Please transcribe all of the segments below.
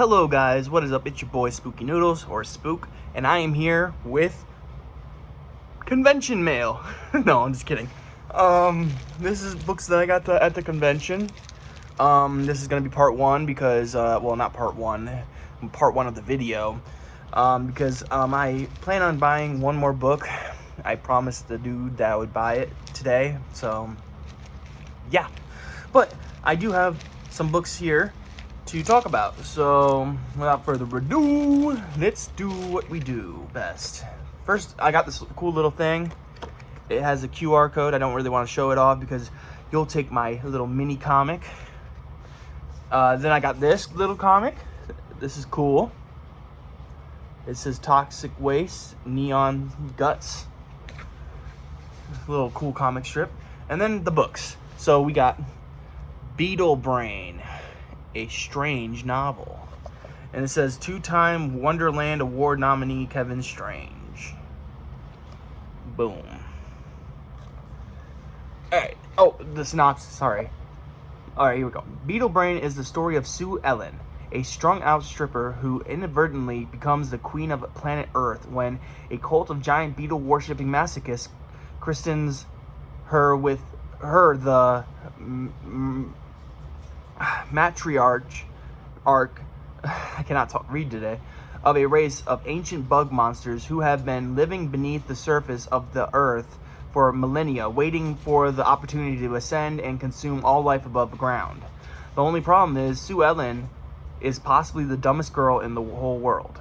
Hello guys, what is up? It's your boy Spooky Noodles, or Spook, and I am here with convention mail. No, I'm just kidding. This is books that I got at the convention. This is gonna be part one because, well, not part one of the video. Because I plan on buying one more book. I promised the dude that I would buy it today, so yeah. But I do have some books here to talk about, so without further ado, let's do what we do best. First, I got this cool little thing. It has a QR code. I don't really want to show it off because you'll take my little mini comic. Then I got this little comic. This is cool. It says Toxic Waste, Neon Guts. Little cool comic strip. And then the books. So we got Beetle Brain, a strange novel. And it says two-time Wonderland Award nominee Kevin Strange. Boom. Alright. Oh, the synopsis, sorry. Alright, here we go. Beetle Brain is the story of Sue Ellen, a strung-out stripper who inadvertently becomes the queen of planet Earth when a cult of giant beetle-worshipping masochists christens her with the matriarch, I cannot read today, of a race of ancient bug monsters who have been living beneath the surface of the earth for millennia, waiting for the opportunity to ascend and consume all life above ground. The only problem is Sue Ellen is possibly the dumbest girl in the whole world.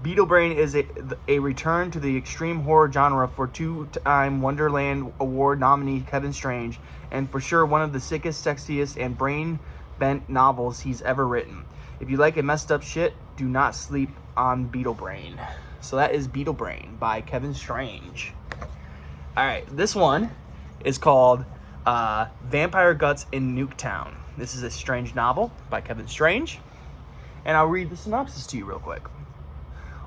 Beetle Brain is a return to the extreme horror genre for two-time Wonderland Award nominee Kevin Strange, and for sure one of the sickest, sexiest, and brain-bent novels he's ever written. If you like a messed up shit, do not sleep on Beetle Brain. So that is Beetle Brain by Kevin Strange. Alright, this one is called Vampire Guts in Nuketown. This is a strange novel by Kevin Strange, and I'll read the synopsis to you real quick.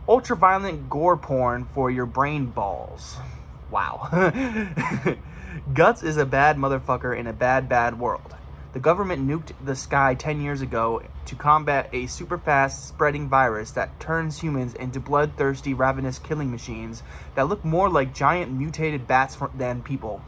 Ultra-violent gore porn for your brain balls. Wow. Guts is a bad motherfucker in a bad, bad world. The government nuked the sky 10 years ago to combat a super-fast spreading virus that turns humans into bloodthirsty, ravenous killing machines that look more like giant mutated bats than people.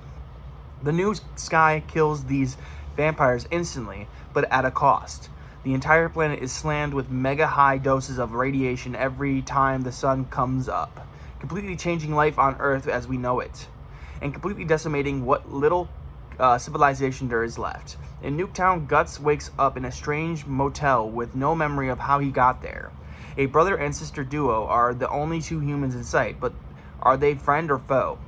The new sky kills these vampires instantly, but at a cost. The entire planet is slammed with mega-high doses of radiation every time the sun comes up, completely changing life on Earth as we know it, and completely decimating what little civilization there is left. In Nuketown, Guts wakes up in a strange motel with no memory of how he got there. A brother and sister duo are the only two humans in sight, but are they friend or foe?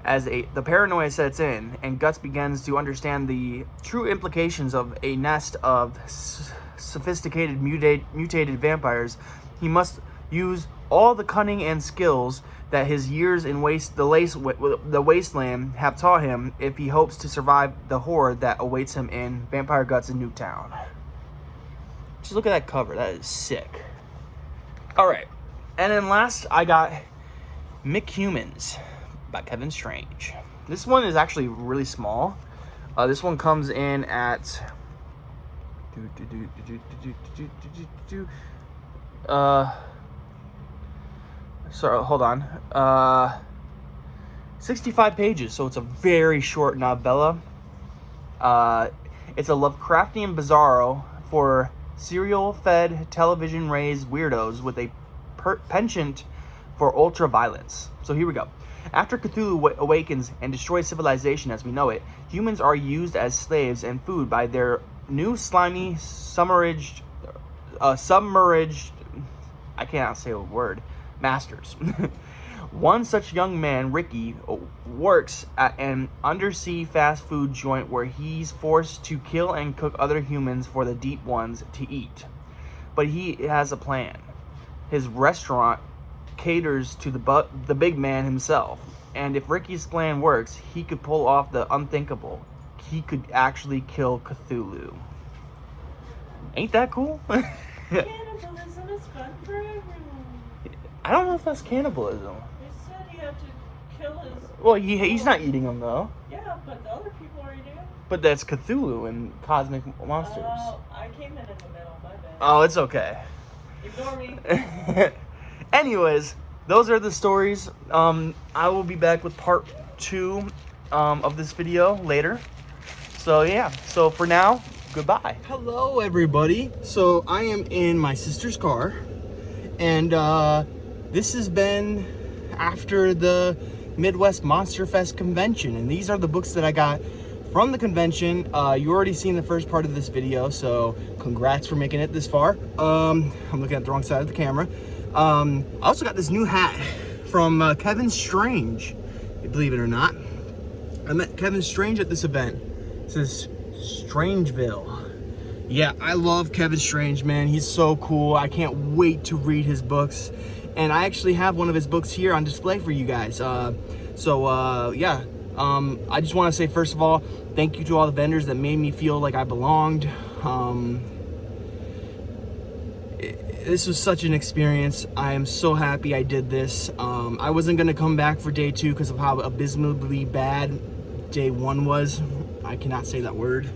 As the paranoia sets in, and Guts begins to understand the true implications of a nest of sophisticated mutated vampires, he must use all the cunning and skills that his years in the wasteland have taught him if he hopes to survive the horror that awaits him in Vampire Guts in Nuketown. Just look at that cover. That is sick. Alright. And then last, I got Mick Humans by Kevin Strange. This one is actually really small. This one comes in at sorry, hold on. 65 pages, so it's a very short novella. It's a Lovecraftian bizarro for cereal-fed, television-raised weirdos with a penchant for ultra-violence. So here we go. After Cthulhu awakens and destroys civilization as we know it, humans are used as slaves and food by their new slimy, submerged, I cannot say a word, masters. One such young man, Ricky, works at an undersea fast food joint where he's forced to kill and cook other humans for the deep ones to eat. But he has a plan. His restaurant caters to the big man himself, and if Ricky's plan works, he could pull off the unthinkable. He could actually kill Cthulhu. Ain't that cool? Cannibalism is fun for everyone. I don't know if that's cannibalism. They said he had to kill his... Well, he's not eating them though. Yeah, but the other people are eating them. But that's Cthulhu and Cosmic Monsters. Oh, I came in the middle, my bad. Oh, it's okay. Ignore me. Anyways, those are the stories. I will be back with part 2 of this video later. So yeah, so for now, goodbye. Hello everybody. So I am in my sister's car, and this has been after the Midwest Monster Fest convention, and these are the books that I got from the convention. You already seen the first part of this video, so congrats for making it this far. I'm looking at the wrong side of the camera. I also got this new hat from Kevin Strange, believe it or not. I met Kevin Strange at this event. It says Strangeville. Yeah, I love Kevin Strange, man. He's so cool. I can't wait to read his books. And I actually have one of his books here on display for you guys. Yeah. I just want to say, first of all, thank you to all the vendors that made me feel like I belonged. This was such an experience. I am so happy I did this. I wasn't going to come back for day 2 because of how abysmally bad day 1 was. I cannot say that word.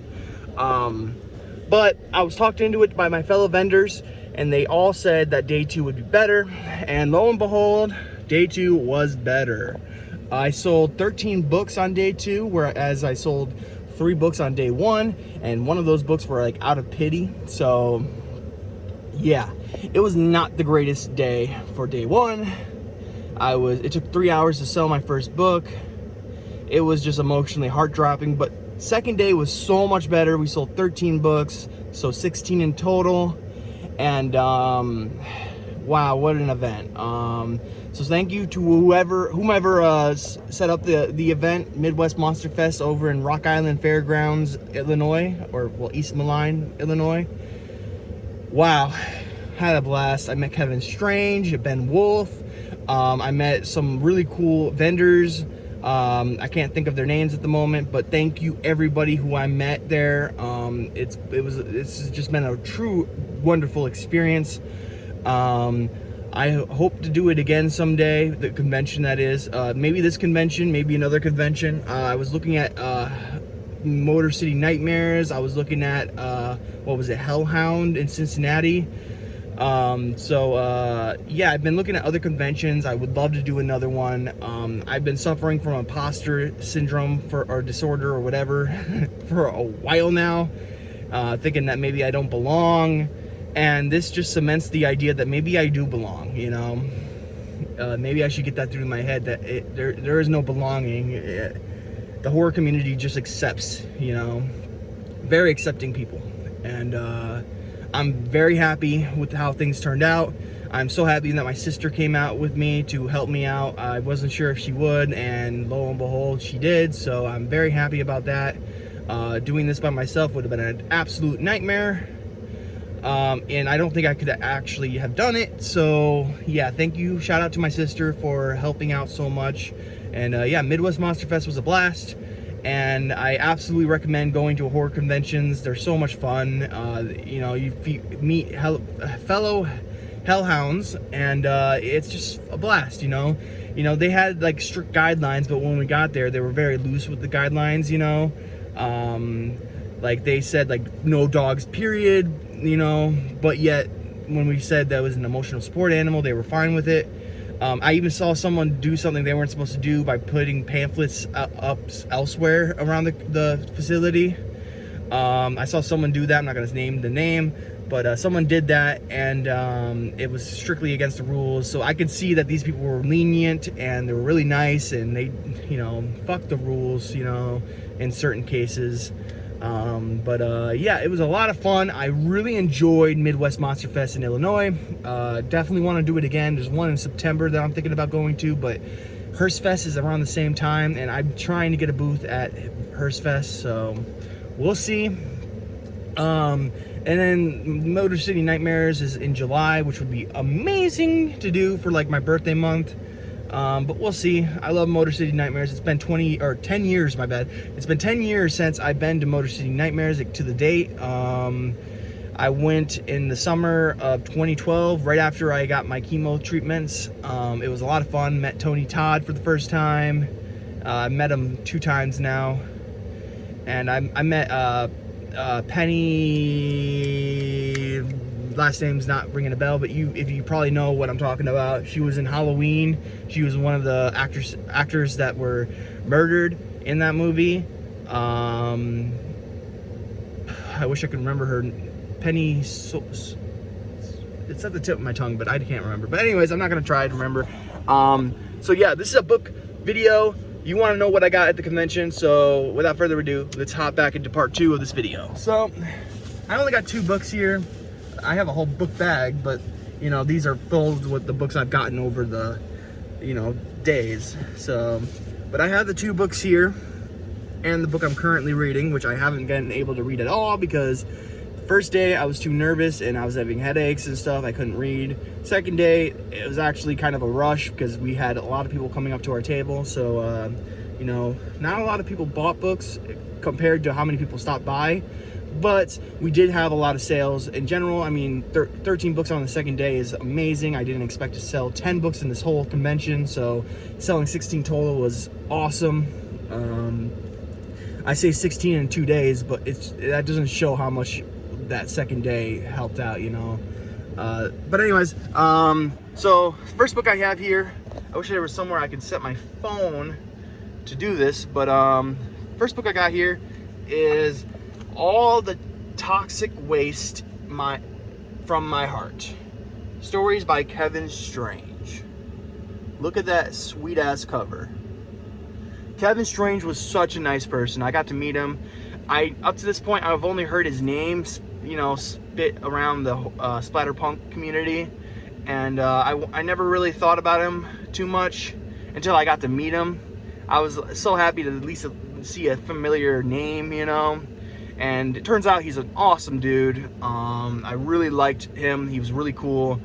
But I was talked into it by my fellow vendors, and they all said that day 2 would be better. And lo and behold, day 2 was better. I sold 13 books on day 2, whereas I sold 3 books on day 1, and one of those books were like out of pity. So yeah, it was not the greatest day for day 1. It took 3 hours to sell my first book. It was just emotionally heart-dropping, but second day was so much better. We sold 13 books, so 16 in total. And wow, what an event. So thank you to whomever set up the event, Midwest Monster Fest, over in Rock Island Fairgrounds, Illinois, or well, East Moline, Illinois. Wow, had a blast. I met Kevin Strange, Ben Wolfe. I met some really cool vendors. I can't think of their names at the moment, but thank you everybody who I met there. It's just been a true wonderful experience. I hope to do it again someday, the convention that is. Maybe this convention, maybe another convention. I was looking at Motor City Nightmares. I was looking at, what was it, Hellhound in Cincinnati. Yeah, I've been looking at other conventions. I would love to do another one. I've been suffering from imposter syndrome or disorder or whatever for a while now, thinking that maybe I don't belong. And this just cements the idea that maybe I do belong, you know. Maybe I should get that through my head, that there is no belonging. The horror community just accepts, you know, very accepting people. And I'm very happy with how things turned out. I'm so happy that my sister came out with me to help me out. I wasn't sure if she would, and lo and behold, she did. So I'm very happy about that. Doing this by myself would have been an absolute nightmare. And I don't think I could actually have done it. So yeah, thank you. Shout out to my sister for helping out so much. And yeah, Midwest Monster Fest was a blast. And I absolutely recommend going to horror conventions. They're so much fun. You know, you meet fellow hellhounds, and it's just a blast, you know. You know, they had like strict guidelines, but when we got there, they were very loose with the guidelines, you know. Like they said, like no dogs, period, you know. But yet, when we said that was an emotional support animal, they were fine with it. I even saw someone do something they weren't supposed to do by putting pamphlets up elsewhere around the facility. I saw someone do that. I'm not going to name the name, but someone did that, and it was strictly against the rules. So I could see that these people were lenient and they were really nice, and they, you know, fuck the rules, you know, in certain cases. Yeah, it was a lot of fun. I really enjoyed Midwest Monster Fest in Illinois. Definitely want to do it again. There's one in September that I'm thinking about going to, but Hearst Fest is around the same time, and I'm trying to get a booth at Hearst Fest, so we'll see. And then Motor City Nightmares is in July, which would be amazing to do for like my birthday month. But we'll see. I love Motor City Nightmares. It's been 10 years, my bad. It's been 10 years since I've been to Motor City Nightmares, like, to the date. I went in the summer of 2012, right after I got my chemo treatments. It was a lot of fun. Met Tony Todd for the first time. I met him 2 times now. and I met Penny. Last name's not ringing a bell, but if you probably know what I'm talking about. She was in Halloween. She was one of the actors that were murdered in that movie. I wish I could remember her. Penny. It's at the tip of my tongue, but I can't remember. But anyways, I'm not gonna try to remember. So yeah, this is a book video. You want to know what I got at the convention, so without further ado, let's hop back into part 2 of this video. So I only got 2 books here. I have a whole book bag, but you know, these are filled with the books I've gotten over the, you know, days. So, but I have the 2 books here and the book I'm currently reading, which I haven't been able to read at all because first day I was too nervous and I was having headaches and stuff. I couldn't read. Second day, it was actually kind of a rush because we had a lot of people coming up to our table. So, you know, not a lot of people bought books compared to how many people stopped by. But we did have a lot of sales. In general, I mean, 13 books on the second day is amazing. I didn't expect to sell 10 books in this whole convention. So selling 16 total was awesome. I say 16 in 2 days, but that doesn't show how much that second day helped out, you know. But anyways, so first book I have here, I wish there was somewhere I could set my phone to do this, but first book I got here is All the Toxic Waste from My Heart. Stories by Kevin Strange. Look at that sweet ass cover. Kevin Strange was such a nice person. I got to meet him. Up to this point, I've only heard his name, you know, spit around the splatterpunk community, and I never really thought about him too much until I got to meet him. I was so happy to at least see a familiar name, you know, and it turns out he's an awesome dude. I really liked him. He was really cool.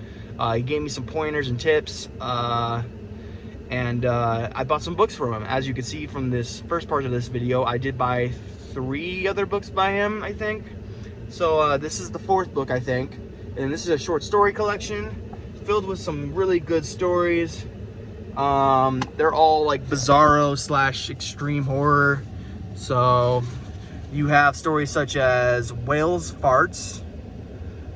He gave me some pointers and tips, and I bought some books from him. As you can see from this first part of this video, I did buy 3 other books by him, I think. So this is the 4th book, I think, and this is a short story collection filled with some really good stories. They're all like bizarro / extreme horror. So you have stories such as Whales Farts,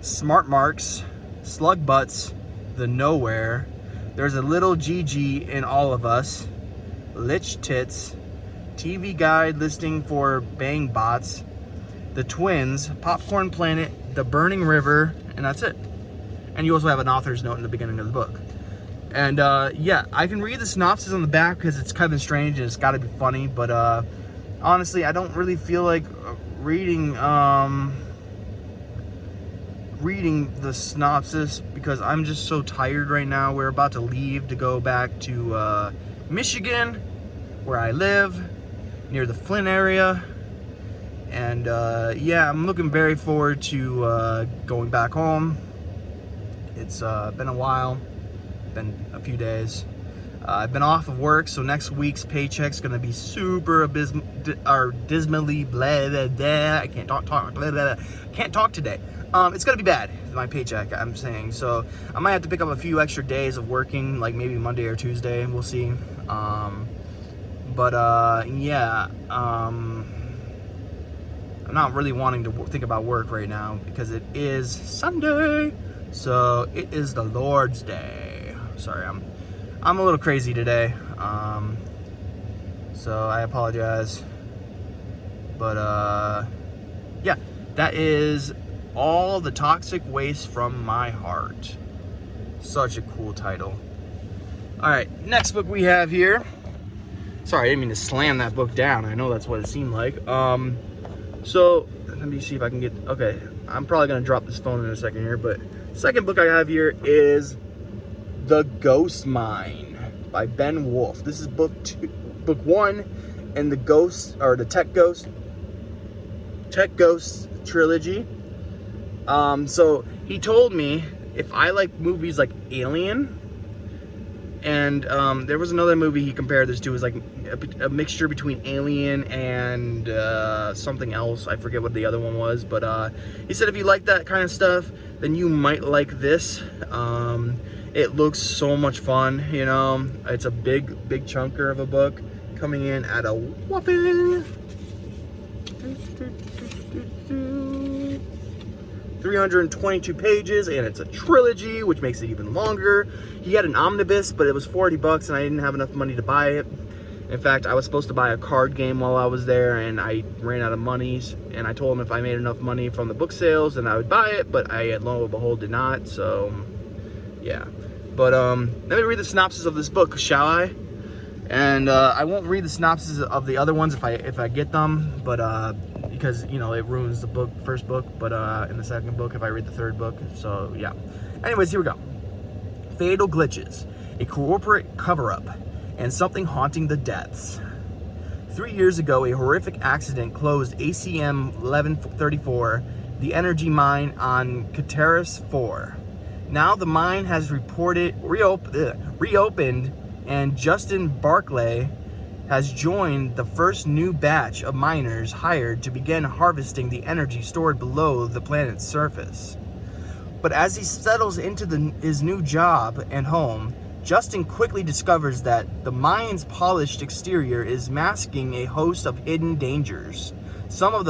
Smart Marks, Slug Butts, The Nowhere, There's a Little GG in All of Us, Lich Tits, TV Guide Listing for Bang Bots, The Twins, Popcorn Planet, The Burning River, and that's it. And you also have an author's note in the beginning of the book. And yeah, I can read the synopsis on the back because it's Kevin Strange and it's got to be funny, but honestly, I don't really feel like reading the synopsis because I'm just so tired right now. We're about to leave to go back to Michigan, where I live, near the Flint area. And yeah, I'm looking very forward to going back home. It's been a while, been a few days. I've been off of work, so next week's paycheck's gonna be super dismally blah, blah, blah. I can't talk blah, blah, blah. Can't talk today. It's gonna be bad, my paycheck, I'm saying. So I might have to pick up a few extra days of working, like maybe Monday or Tuesday. We'll see. Yeah. I'm not really wanting to think about work right now because it is Sunday. So it is the Lord's Day. Sorry, I'm a little crazy today. So I apologize. But yeah, that is All the Toxic Waste from My Heart. Such a cool title. All right, next book we have here. Sorry, I didn't mean to slam that book down. I know that's what it seemed like. So let me see if I can get, okay, I'm probably gonna drop this phone in a second here, but second book I have here is The Ghost Mine by Ben Wolfe. This is book 1 in the Ghost, or the Tech Ghost trilogy. So he told me if I like movies like Alien, and there was another movie he compared this to, it was like a mixture between Alien and something else. I forget what the other one was, but he said if you like that kind of stuff, then you might like this. It looks so much fun, you know. It's a big chunker of a book, coming in at a whopping 322 pages, and it's a trilogy, which makes it even longer. He had an omnibus, but it was $40, and I didn't have enough money to buy it. In fact, I was supposed to buy a card game while I was there, and I ran out of monies. And I told him if I made enough money from the book sales, then I would buy it. But I, lo and behold, did not. So, yeah. But let me read the synopsis of this book, shall I? And I won't read the synopsis of the other ones if I get them, but because it ruins the first book. But in the second book, if I read the third book, so yeah. Anyways, here we go. Fatal glitches, a corporate cover-up, and something haunting the depths. 3 years ago, a horrific accident closed ACM 1134, the energy mine on Cateris 4. Now the mine has reopened, and Justin Barclay has joined the first new batch of miners hired to begin harvesting the energy stored below the planet's surface. But as he settles into his new job and home, Justin quickly discovers that the mine's polished exterior is masking a host of hidden dangers, some of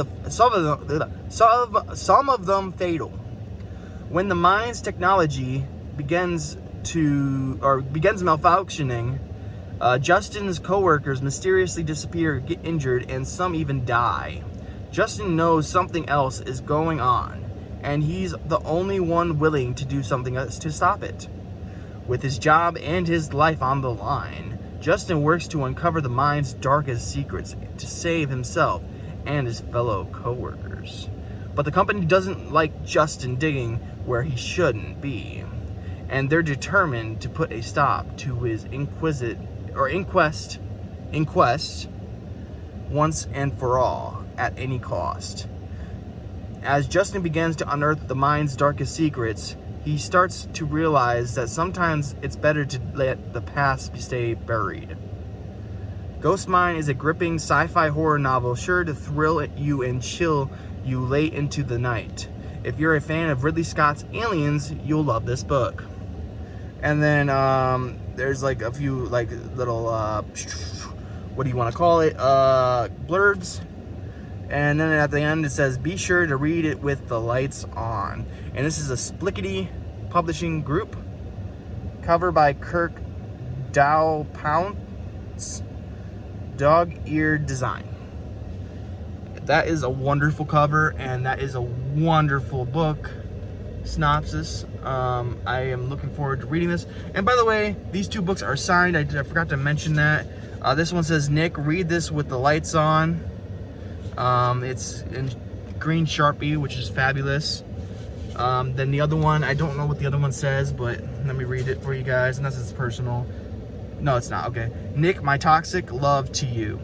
them fatal. When the mine's technology begins malfunctioning, Justin's co-workers mysteriously disappear, get injured, and some even die. Justin knows something else is going on, and he's the only one willing to do something else to stop it. With his job and his life on the line, Justin works to uncover the mine's darkest secrets to save himself and his fellow co-workers. But the company doesn't like Justin digging where he shouldn't be, and they're determined to put a stop to his inquest once and for all at any cost. As Justin begins to unearth the mine's darkest secrets, he starts to realize that sometimes it's better to let the past stay buried. Ghost Mine is a gripping sci-fi horror novel sure to thrill you and chill you late into the night. If you're a fan of Ridley Scott's Aliens, you'll love this book. And then there's like a few like little what do you want to call it, blurbs. And then at the end it says, be sure to read it with the lights on. And this is a Splickety Publishing Group. Cover by Kirk Dowpounce. Dog-eared design. That is a wonderful cover, and that is a wonderful book synopsis. I am looking forward to reading this. And by the way, these two books are signed. I forgot to mention that. This one says, Nick, read this with the lights on. It's in green Sharpie, which is fabulous. Then the other one, I don't know what the other one says, but let me read it for you guys, unless it's personal. No, it's not. Okay. Nick, my toxic love to you.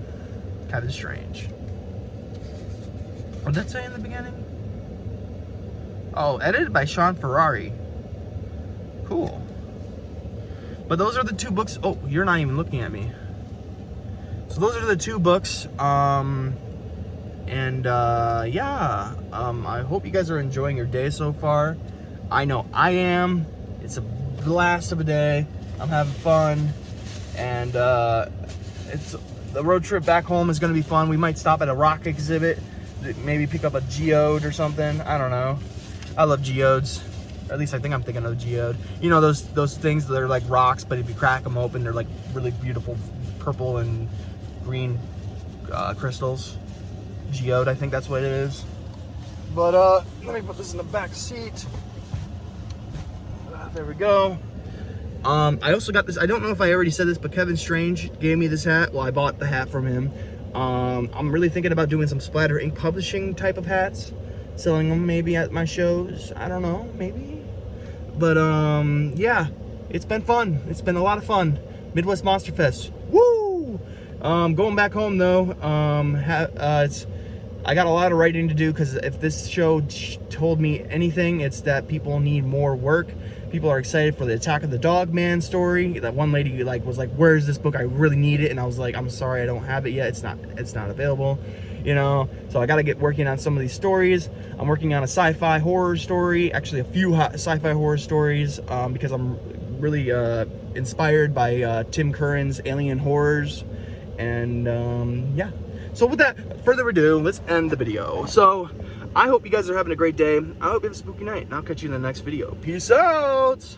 Kevin Strange. What did that say in the beginning? Oh, edited by Sean Ferrari. Cool. But those are the two books. Oh, you're not even looking at me. So those are the two books. Yeah, I hope you guys are enjoying your day so far. I know I am. It's a blast of a day. I'm having fun, and it's the road trip back home is going to be fun. We might stop at a rock exhibit, maybe pick up a geode or something. I don't know. I love geodes. Or at least I think I'm thinking of a geode. You know those things that are like rocks, but if you crack them open, they're like really beautiful purple and green crystals. Geode, I think that's what it is. But let me put this in the back seat. There we go. I also got this. I don't know if I already said this, but Kevin Strange gave me this hat. Well, I bought the hat from him. I'm really thinking about doing some Splatter Ink publishing type of hats, selling them maybe at my shows. I don't know, maybe. But yeah, it's been fun. It's been a lot of fun. Midwest Monster Fest. Woo! Going back home though. I got a lot of writing to do, because if this show told me anything, it's that people need more work. People are excited for the Attack of the Dog Man story. That one lady was like, "Where's this book? I really need it." And I was like, "I'm sorry, I don't have it yet. It's not available." You know, so I got to get working on some of these stories. I'm working on a sci-fi horror story, actually a few sci-fi horror stories, because I'm really inspired by Tim Curran's Alien Horrors, and yeah. So without further ado, let's end the video. So I hope you guys are having a great day. I hope you have a spooky night, and I'll catch you in the next video. Peace out.